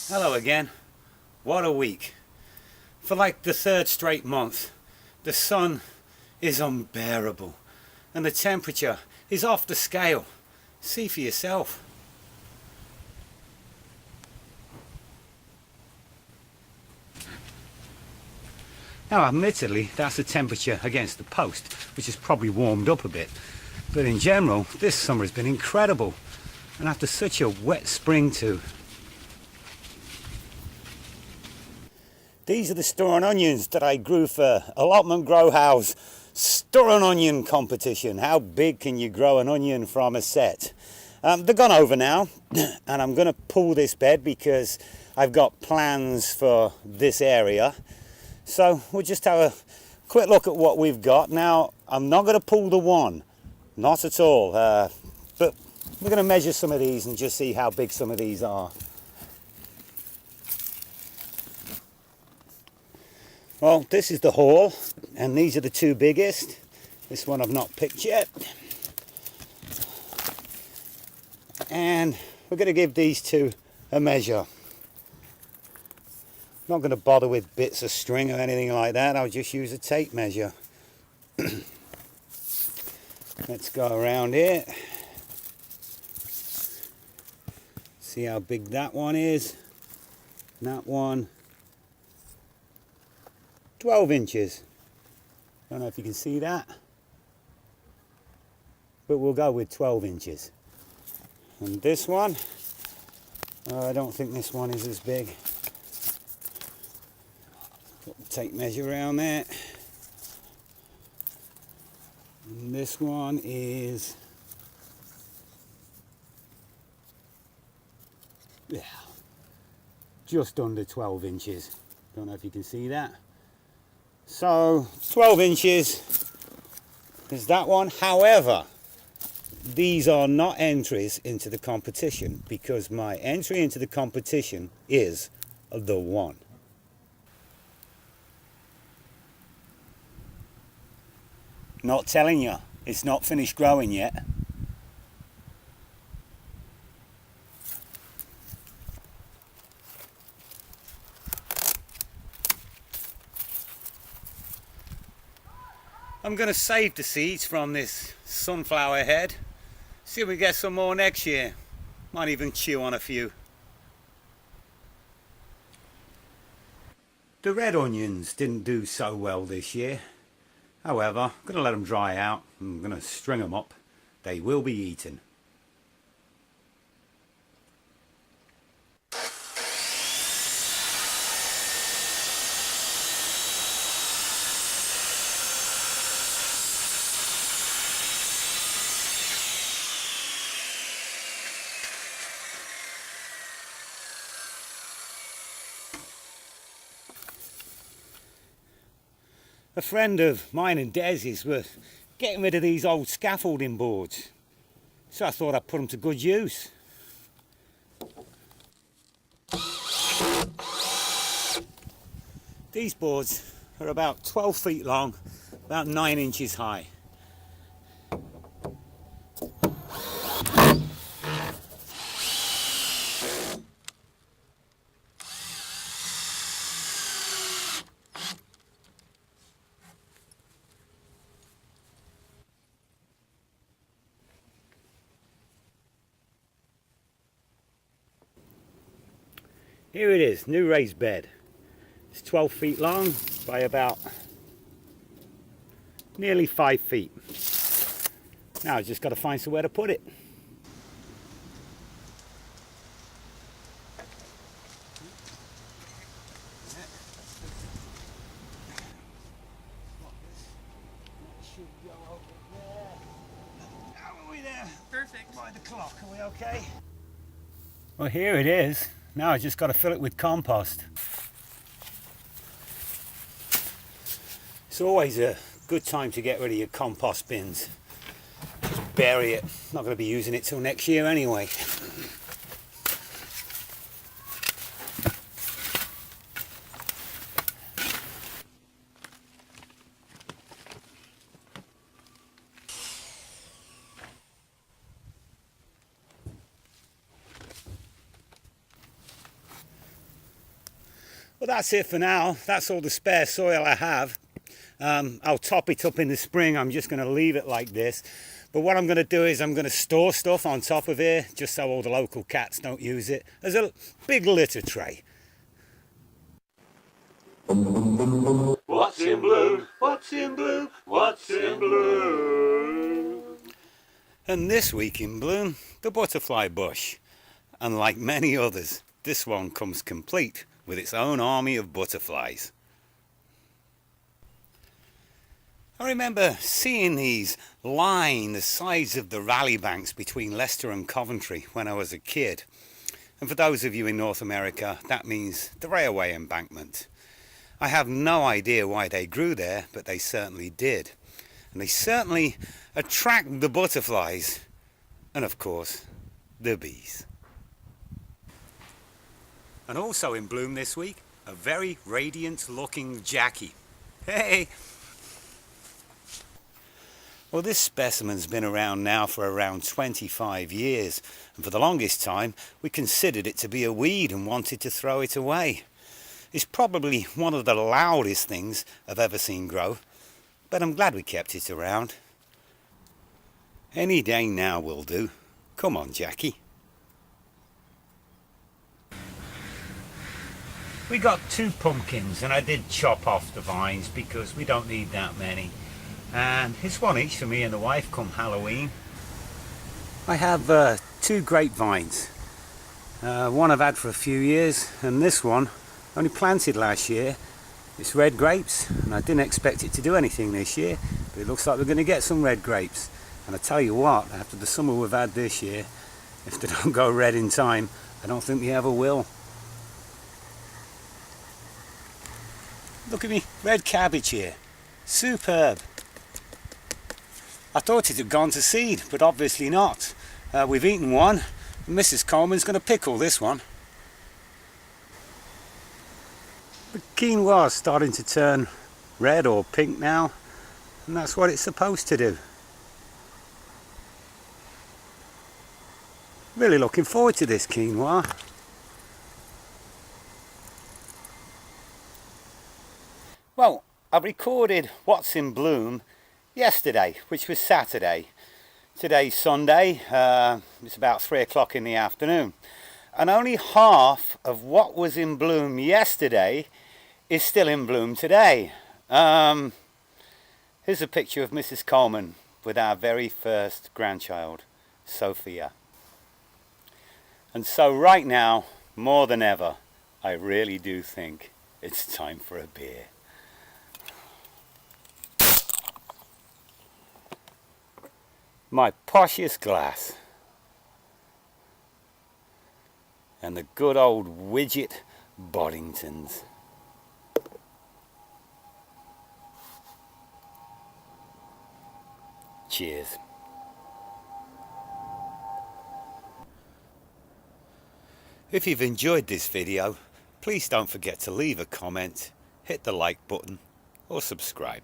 Hello again. What a week. For like the third straight month, the sun is unbearable and the temperature is off the scale. See for yourself. Now admittedly that's the temperature against the post, which has probably warmed up a bit, but in general this summer has been incredible, and after such a wet spring too. These are the Stirring Onions that I grew for Allotment Grow House Stirring Onion competition. How big can you grow an onion from a set? They're gone over now and I'm going to pull this bed because I've got plans for this area. So we'll just have a quick look at what we've got. Now I'm not going to pull the one, not at all, but we're going to measure some of these and just see how big some of these are. Well, this is the haul, and these are the two biggest. This one I've not picked yet. And we're going to give these two a measure. Not going to bother with bits of string or anything like that. I'll just use a tape measure. Let's go around here. See how big that one is. That one. 12 inches. Don't know if you can see that, but we'll go with 12 inches. And this one, I don't think this one is as big. Put the tape measure around there. And this one is, yeah, just under 12 inches. Don't know if you can see that. So 12 inches is that one. However, these are not entries into the competition because my entry into the competition is the one. Not telling you, it's not finished growing yet. I'm going to save the seeds from this sunflower head. See if we get some more next year. Might even chew on a few. The red onions didn't do so well this year. However, I'm going to let them dry out. I'm going to string them up. They will be eaten. A friend of mine and Desi's were getting rid of these old scaffolding boards, so I thought I'd put them to good use. These boards are about 12 feet long, about 9 inches high. Here it is, new raised bed. It's 12 feet long by about nearly 5 feet. Now I've just got to find somewhere to put it. How are we there? Perfect. By the clock, are we okay? Well, here it is. Now I just got to fill it with compost. It's always a good time to get rid of your compost bins. Just bury it. Not going to be using it till next year anyway. Well, that's it for now. That's all the spare soil I have. I'll top it up in the spring. I'm just going to leave it like this. But what I'm going to do is I'm going to store stuff on top of here, just so all the local cats don't use it, as a big litter tray. What's in bloom? What's in bloom? What's in bloom? And this week in bloom, the butterfly bush. And like many others, this one comes complete with its own army of butterflies. I remember seeing these line the sides of the rally banks between Leicester and Coventry when I was a kid. And for those of you in North America, that means the railway embankment. I have no idea why they grew there, but they certainly did. And they certainly attract the butterflies and, of course, the bees. And also in bloom this week, a very radiant looking Jackie. Hey! Well, this specimen's been around now for around 25 years, and for the longest time we considered it to be a weed and wanted to throw it away. It's probably one of the loudest things I've ever seen grow, but I'm glad we kept it around. Any day now will do. Come on, Jackie. We got 2 pumpkins and I did chop off the vines because we don't need that many. And it's one each for me and the wife come Halloween. I have 2 grapevines. One I've had for a few years, and this one only planted last year. It's red grapes, and I didn't expect it to do anything this year, but it looks like we're going to get some red grapes. And I tell you what, after the summer we've had this year, if they don't go red in time, I don't think they ever will. Look at me, red cabbage here. Superb. I thought it had gone to seed, but obviously not. We've eaten one, and Mrs. Coleman's going to pickle this one. The quinoa is starting to turn red or pink now, and that's what it's supposed to do. Really looking forward to this quinoa. Well, I've recorded What's in Bloom yesterday, which was Saturday. Today's Sunday. It's about 3 o'clock in the afternoon, and only half of what was in bloom yesterday is still in bloom today. Here's a picture of Mrs. Coleman with our very first grandchild, Sophia. And so right now, more than ever, I really do think it's time for a beer. My poshest glass, and the good old Widget Boddingtons. Cheers. If you've enjoyed this video, please don't forget to leave a comment, hit the like button or subscribe.